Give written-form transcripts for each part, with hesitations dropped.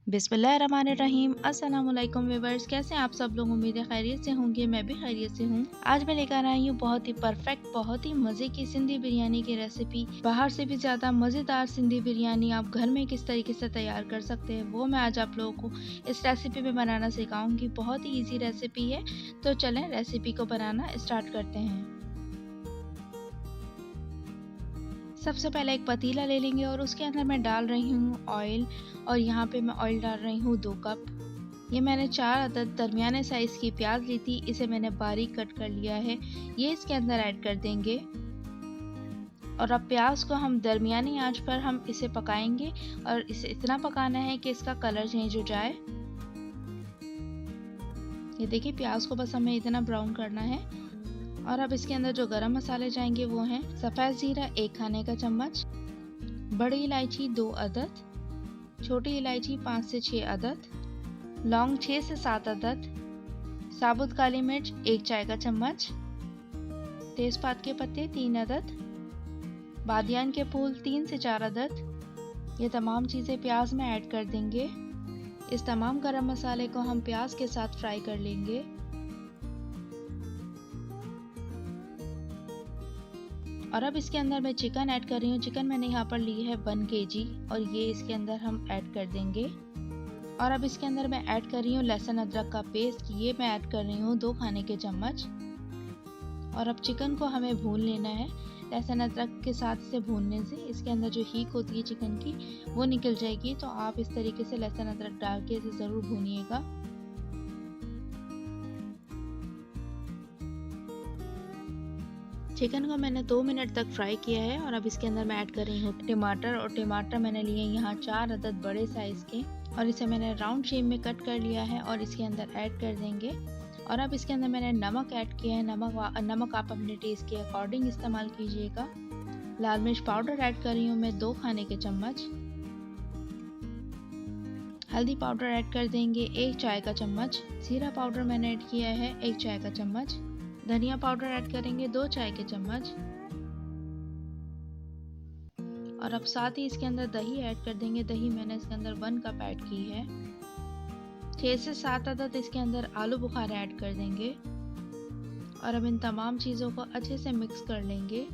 बिस्मिल्लाहिर्रहमानिर्रहीम। अस्सलाम वालेकुम व्यूअर्स, कैसे हैं आप सब लोग। उम्मीद है खैरियत से होंगे। मैं भी खैरियत से हूँ। आज मैं लेकर आई हूँ बहुत ही परफेक्ट, बहुत ही मज़े की सिंधी बिरयानी की रेसिपी। बाहर से भी ज़्यादा मज़ेदार सिंधी बिरयानी आप घर में किस तरीके से तैयार कर सकते हैं, वो मैं आज आप लोगों को इस रेसिपी में बनाना सिखाऊंगी। बहुत ही ईजी रेसिपी है, तो चलें रेसिपी को बनाना स्टार्ट करते हैं। सबसे पहले एक पतीला ले लेंगे और उसके अंदर मैं डाल रही हूँ ऑयल। और यहाँ पे मैं ऑयल डाल रही हूँ 2 कप। ये मैंने 4 अदद दरमियाने साइज़ की प्याज ली थी, इसे मैंने बारीक कट कर लिया है। ये इसके अंदर ऐड कर देंगे और अब प्याज को हम दरमियानी आंच पर हम इसे पकाएंगे और इसे इतना पकाना है कि इसका कलर चेंज हो जाए। ये देखिए, प्याज को बस हमें इतना ब्राउन करना है। और अब इसके अंदर जो गरम मसाले जाएंगे वो हैं सफ़ेद ज़ीरा 1 खाने का चम्मच, बड़ी इलायची 2 अदद, छोटी इलायची 5 से 6 अदद, लौंग 6 से 7 अदद, साबुत काली मिर्च 1 चाय का चम्मच, तेज़पात के पत्ते 3 अदद, बादियान के फूल 3 से 4 अदद। ये तमाम चीज़ें प्याज में ऐड कर देंगे। इस तमाम गरम मसाले को हम प्याज के साथ फ्राई कर लेंगे। और अब इसके अंदर मैं चिकन ऐड कर रही हूँ। चिकन मैंने यहाँ पर ली है 1 kg और ये इसके अंदर हम ऐड कर देंगे। और अब इसके अंदर मैं ऐड कर रही हूँ लहसुन अदरक का पेस्ट। ये मैं ऐड कर रही हूँ 2 खाने के चम्मच। और अब चिकन को हमें भून लेना है। लहसुन अदरक के साथ इसे भूनने से इसके अंदर जो हीक होती है चिकन की वो निकल जाएगी। तो आप इस तरीके से लहसुन अदरक डाल के इसे ज़रूर भूनिएगा। चिकन को मैंने 2 मिनट तक फ्राई किया है। और अब इसके अंदर मैं ऐड कर रही हूँ टमाटर। और टमाटर मैंने लिए यहाँ 4 अदद बड़े साइज़ के और इसे मैंने राउंड शेप में कट कर लिया है और इसके अंदर ऐड कर देंगे। और अब इसके अंदर मैंने नमक ऐड किया है। नमक आप अपने टेस्ट के अकॉर्डिंग इस्तेमाल कीजिएगा। लाल मिर्च पाउडर ऐड कर रही हूँ मैं 2 खाने के चम्मच। हल्दी पाउडर ऐड कर देंगे 1 चाय का चम्मच। जीरा पाउडर मैंने ऐड किया है 1 चाय का चम्मच। धनिया पाउडर ऐड करेंगे 2 चाय के चम्मच। और अब साथ ही इसके अंदर दही ऐड कर देंगे। दही मैंने इसके अंदर 1 कप ऐड की है। 6 से 7 अदद इसके अंदर आलू बुखारा ऐड कर देंगे। और अब इन तमाम चीज़ों को अच्छे से मिक्स कर लेंगे।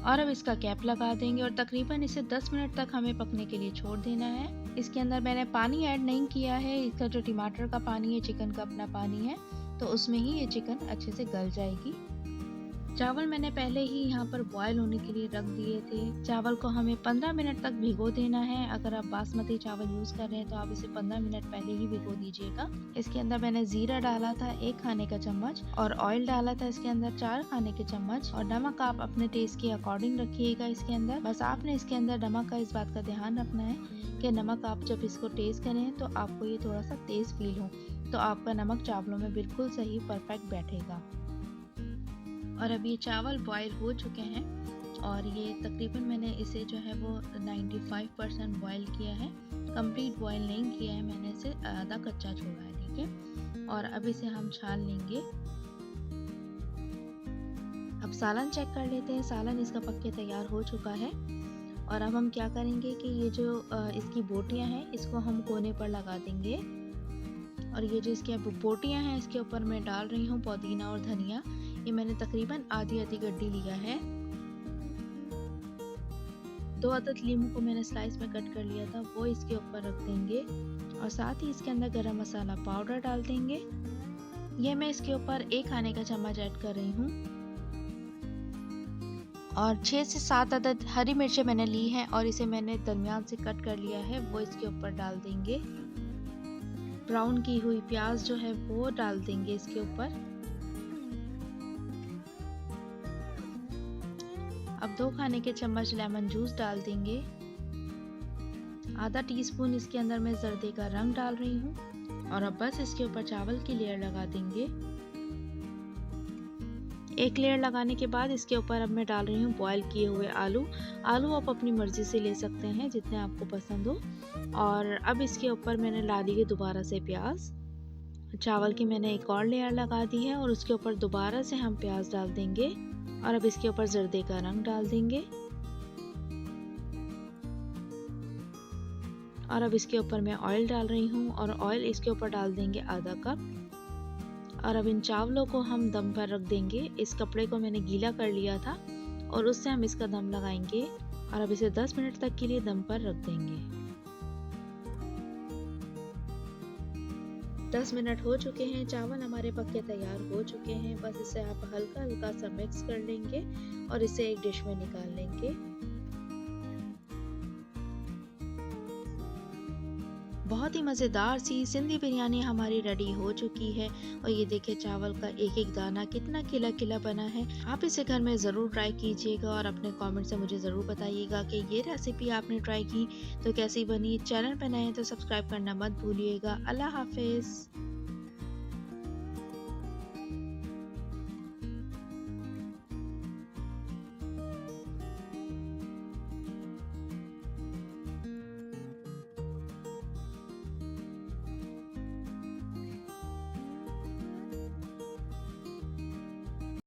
और अब इसका कैप लगा देंगे और तकरीबन इसे 10 मिनट तक हमें पकने के लिए छोड़ देना है। इसके अंदर मैंने पानी ऐड नहीं किया है। इसका जो टमाटर का पानी है, चिकन का अपना पानी है, तो उसमें ही ये चिकन अच्छे से गल जाएगी। चावल मैंने पहले ही यहाँ पर बॉयल होने के लिए रख दिए थे। चावल को हमें 15 मिनट तक भिगो देना है। अगर आप बासमती चावल यूज़ कर रहे हैं तो आप इसे 15 मिनट पहले ही भिगो दीजिएगा। इसके अंदर मैंने ज़ीरा डाला था 1 खाने का चम्मच और ऑयल डाला था इसके अंदर 4 खाने के चम्मच। और नमक आप अपने टेस्ट के अकॉर्डिंग रखिएगा इसके अंदर। बस आपने इसके अंदर नमक का इस बात का ध्यान रखना है कि नमक आप जब इसको टेस्ट करें तो आपको ये थोड़ा सा तेज़ फील हो, तो आपका नमक चावलों में बिल्कुल सही परफेक्ट बैठेगा। और अब ये चावल बॉयल हो चुके हैं और ये तकरीबन मैंने इसे जो है वो 95% बॉयल किया है। कंप्लीट बॉयल नहीं किया है, मैंने इसे आधा कच्चा छोड़ा है, ठीक है। और अब इसे हम छान लेंगे। अब सालन चेक कर लेते हैं। सालन इसका पक के तैयार हो चुका है। और अब हम क्या करेंगे कि ये जो इसकी बोटियां हैं इसको हम कोने पर लगा देंगे। और ये जो इसकी बोटियां हैं इसके ऊपर मैं डाल रही हूँ पुदीना और धनिया। ये मैंने तकरीबन आधी गड्डी लिया है। 2 अदद लीमू को मैंने स्लाइस में कट कर लिया था, वो इसके ऊपर रख देंगे। और साथ ही इसके अंदर गरम मसाला पाउडर डाल देंगे। ये मैं इसके ऊपर 1 खाने का चम्मच ऐड कर रही हूँ। और 6 से 7 अदद हरी मिर्चें मैंने ली हैं और इसे मैंने दरमियान से कट कर लिया है, वो इसके ऊपर डाल देंगे। ब्राउन की हुई प्याज जो है वो डाल देंगे इसके ऊपर। अब 2 खाने के चम्मच लेमन जूस डाल देंगे। आधा टीस्पून इसके अंदर मैं जर्दे का रंग डाल रही हूँ। और अब बस इसके ऊपर चावल की लेयर लगा देंगे। 1 लेयर लगाने के बाद इसके ऊपर अब मैं डाल रही हूँ बॉयल किए हुए आलू। आलू आप अपनी मर्जी से ले सकते हैं जितने आपको पसंद हो। और अब इसके ऊपर मैंने ला दी है दोबारा से प्याज। चावल की मैंने एक और लेयर लगा दी है और उसके ऊपर दोबारा से हम प्याज डाल देंगे। और अब इसके ऊपर जर्दे का रंग डाल देंगे। और अब इसके ऊपर मैं ऑयल डाल रही हूँ और ऑयल इसके ऊपर डाल देंगे आधा कप। और अब इन चावलों को हम दम पर रख देंगे। इस कपड़े को मैंने गीला कर लिया था और उससे हम इसका दम लगाएंगे और अब इसे 10 मिनट तक के लिए दम पर रख देंगे। 10 मिनट हो चुके हैं, चावल हमारे पक के तैयार हो चुके हैं। बस इसे आप हल्का हल्का सा मिक्स कर लेंगे और इसे एक डिश में निकाल लेंगे। बहुत ही मज़ेदार सी सिंधी बिरयानी हमारी रेडी हो चुकी है। और ये देखिए चावल का एक एक दाना कितना खिला खिला बना है। आप इसे घर में ज़रूर ट्राई कीजिएगा और अपने कमेंट से मुझे ज़रूर बताइएगा कि ये रेसिपी आपने ट्राई की तो कैसी बनी। चैनल पर नए हैं तो सब्सक्राइब करना मत भूलिएगा। अल्लाह हाफिज़।